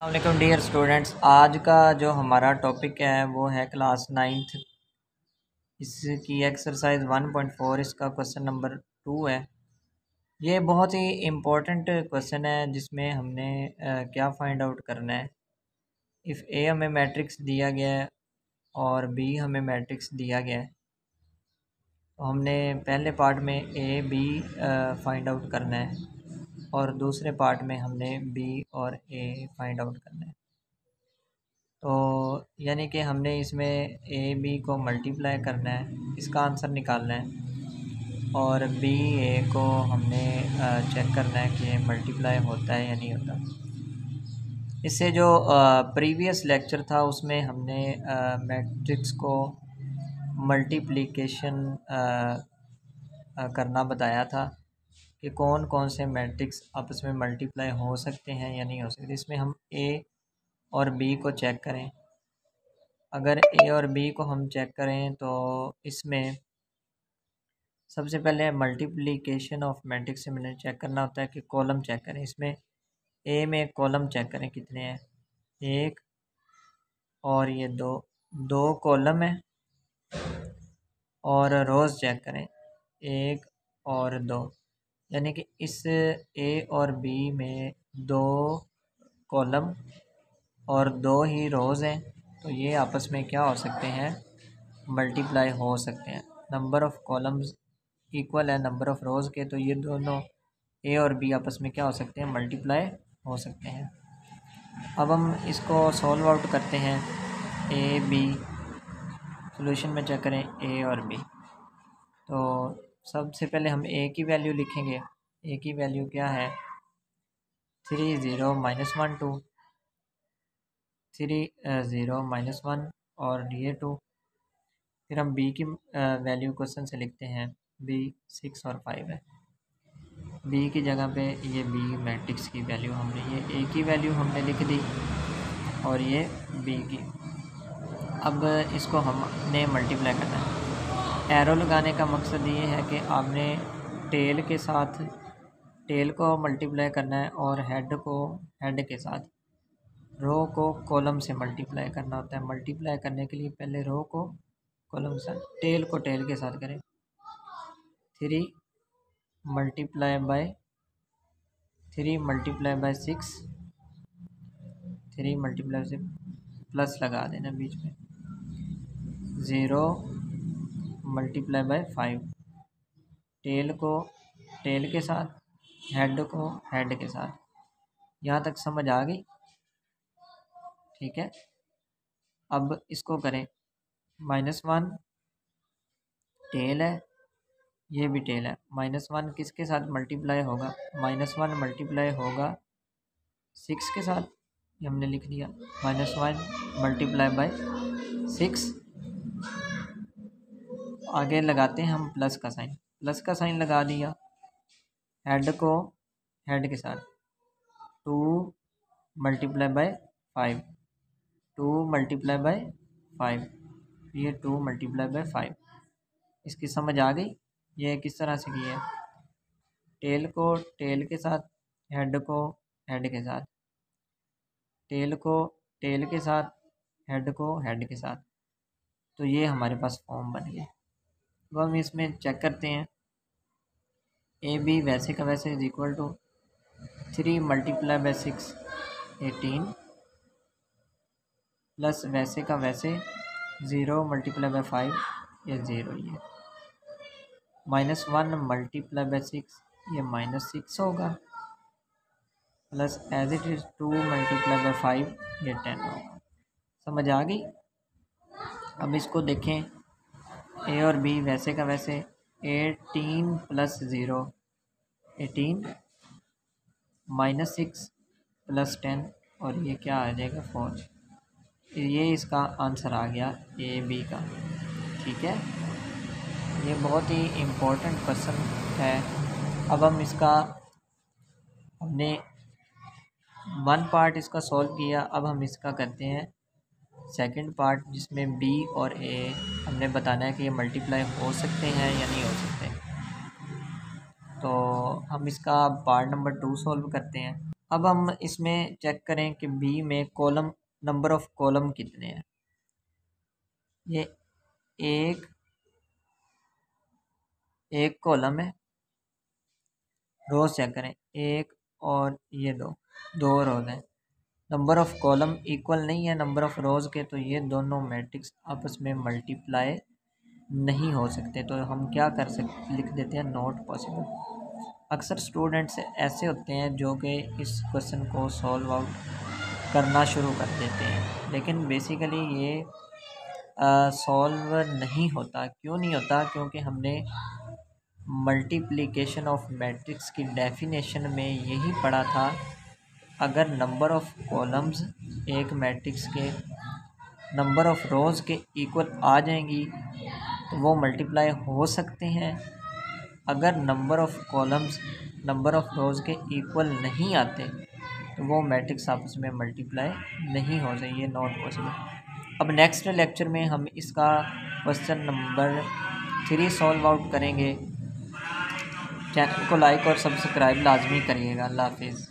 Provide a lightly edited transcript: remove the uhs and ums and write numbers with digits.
वालेकुम dear students. आज का जो हमारा टॉपिक है वो है क्लास नाइन्थ, इसकी एक्सरसाइज 1.4, इसका क्वेश्चन नंबर 2 है। ये बहुत ही इम्पोर्टेंट क्वेश्चन है जिसमें हमने क्या फाइंड आउट करना है। इफ़ ए हमें मैट्रिक्स दिया गया है और बी हमें मैट्रिक्स दिया गया है, तो हमने पहले पार्ट में ए बी फाइंड आउट करना है और दूसरे पार्ट में हमने बी और ए फाइंड आउट करना है। तो यानी कि हमने इसमें ए बी को मल्टीप्लाई करना है, इसका आंसर निकालना है, और बी ए को हमने चेक करना है कि मल्टीप्लाई होता है या नहीं होता। इससे जो प्रीवियस लेक्चर था उसमें हमने मैट्रिक्स को मल्टीप्लिकेशन करना बताया था कि कौन कौन से मैट्रिक्स आपस में मल्टीप्लाई हो सकते हैं या नहीं हो सकते। इसमें हम ए और बी को चेक करें। अगर ए और बी को हम चेक करें तो इसमें सबसे पहले मल्टीप्लिकेशन ऑफ मैट्रिक्स से मैंने चेक करना होता है कि कॉलम चेक करें। इसमें ए में कॉलम चेक करें कितने हैं, एक और ये दो कॉलम है, और रोज़ चेक करें एक और दो, यानी कि इस ए और बी में दो कॉलम और दो ही रोज़ हैं, तो ये आपस में क्या हो सकते हैं, मल्टीप्लाई हो सकते हैं। नंबर ऑफ़ कॉलम्स इक्वल है नंबर ऑफ़ रोज़ के, तो ये दोनों ए और बी आपस में क्या हो सकते हैं, मल्टीप्लाई हो सकते हैं। अब हम इसको सॉल्व आउट करते हैं। ए बी सॉल्यूशन में चेक करें ए और बी। तो सबसे पहले हम ए की वैल्यू लिखेंगे। ए की वैल्यू क्या है, 3 0 -1 2, 3 0 -1 और ये 2। फिर हम बी की वैल्यू क्वेश्चन से लिखते हैं, बी 6 और 5 है। बी की जगह पे ये बी मैट्रिक्स की वैल्यू हमने, ये ए की वैल्यू हमने लिख दी और ये बी की। अब इसको हमने मल्टीप्लाई करना है। एरो लगाने का मकसद ये है कि आपने टेल के साथ टेल को मल्टीप्लाई करना है और हेड को हेड के साथ, रो को कॉलम से मल्टीप्लाई करना होता है। मल्टीप्लाई करने के लिए पहले रो को कॉलम से, टेल को टेल के साथ करें। 3 मल्टीप्लाई बाय 6, 3 मल्टीप्लाई से प्लस लगा देना बीच में, 0 मल्टीप्लाई बाय 5, टेल को टेल के साथ, हेड को हेड के साथ। यहाँ तक समझ आ गई? ठीक है। अब इसको करें, -1 टेल है, ये भी टेल है। -1 किसके साथ मल्टीप्लाई होगा, -1 मल्टीप्लाई होगा 6 के साथ, ये हमने लिख दिया। -1 मल्टीप्लाई बाय 6, आगे लगाते हैं हम प्लस का साइन, प्लस का साइन लगा दिया। हेड को हेड के साथ, 2 मल्टीप्लाई बाय 5, 2 मल्टीप्लाई बाय 5, ये 2 मल्टीप्लाई बाय 5। इसकी समझ आ गई? ये किस तरह से की है, टेल को टेल के साथ, हेड को हेड के साथ, टेल को टेल के साथ, हेड को हेड के साथ। तो ये हमारे पास फॉर्म बन गया। अब हम इसमें चेक करते हैं, ए बी वैसे का वैसे is equal to 3 multiply by 6 18, plus वैसे का वैसे 0 मल्टीप्लाई बाय 5, ये 0 ही है। -1 मल्टीप्लाई बाय 6, ये -6 होगा, plus as it is 2 multiply by 5, ये 10 होगा। समझ आ गई? अब इसको देखें, ए और बी वैसे का वैसे, 18 प्लस 0 18, -6 प्लस 10, और ये क्या आ जाएगा 4। ये इसका आंसर आ गया ए बी का। ठीक है, ये बहुत ही इम्पोर्टेंट क्वेश्चन है। अब हम इसका हमने 1 पार्ट इसका सॉल्व किया, अब हम इसका करते हैं सेकंड पार्ट, जिसमें बी और ए हमने बताना है कि ये मल्टीप्लाई हो सकते हैं या नहीं हो सकते। तो हम इसका पार्ट नंबर 2 सॉल्व करते हैं। अब हम इसमें चेक करें कि बी में कॉलम नंबर ऑफ कॉलम कितने हैं। ये एक कॉलम है, रोज चेक करें एक और ये दो रोज हैं। नंबर ऑफ कॉलम इक्वल नहीं है नंबर ऑफ रोज के, तो ये दोनों मैट्रिक्स आपस में मल्टीप्लाई नहीं हो सकते। तो हम क्या कर सकते, लिख देते हैं नॉट पॉसिबल। अक्सर स्टूडेंट्स ऐसे होते हैं जो कि इस क्वेश्चन को सॉल्व आउट करना शुरू कर देते हैं, लेकिन बेसिकली ये सॉल्व नहीं होता। क्यों नहीं होता? क्योंकि हमने मल्टीप्लिकेशन ऑफ मैट्रिक्स की डेफिनेशन में यही पढ़ा था, अगर नंबर ऑफ कॉलम्स एक मैट्रिक्स के नंबर ऑफ रोज़ के इक्वल आ जाएंगी तो वो मल्टीप्लाई हो सकते हैं। अगर number of columns number of rows के इक्वल नहीं आते तो वो मैट्रिक्स आपस में मल्टीप्लाई नहीं हो जाए, ये नॉट पॉसिबल। अब नेक्स्ट लेक्चर में हम इसका क्वेश्चन नंबर 3 सॉल्व आउट करेंगे। चैनल को लाइक और सब्सक्राइब लाजमी करिएगा। अल्लाह हाफिज़।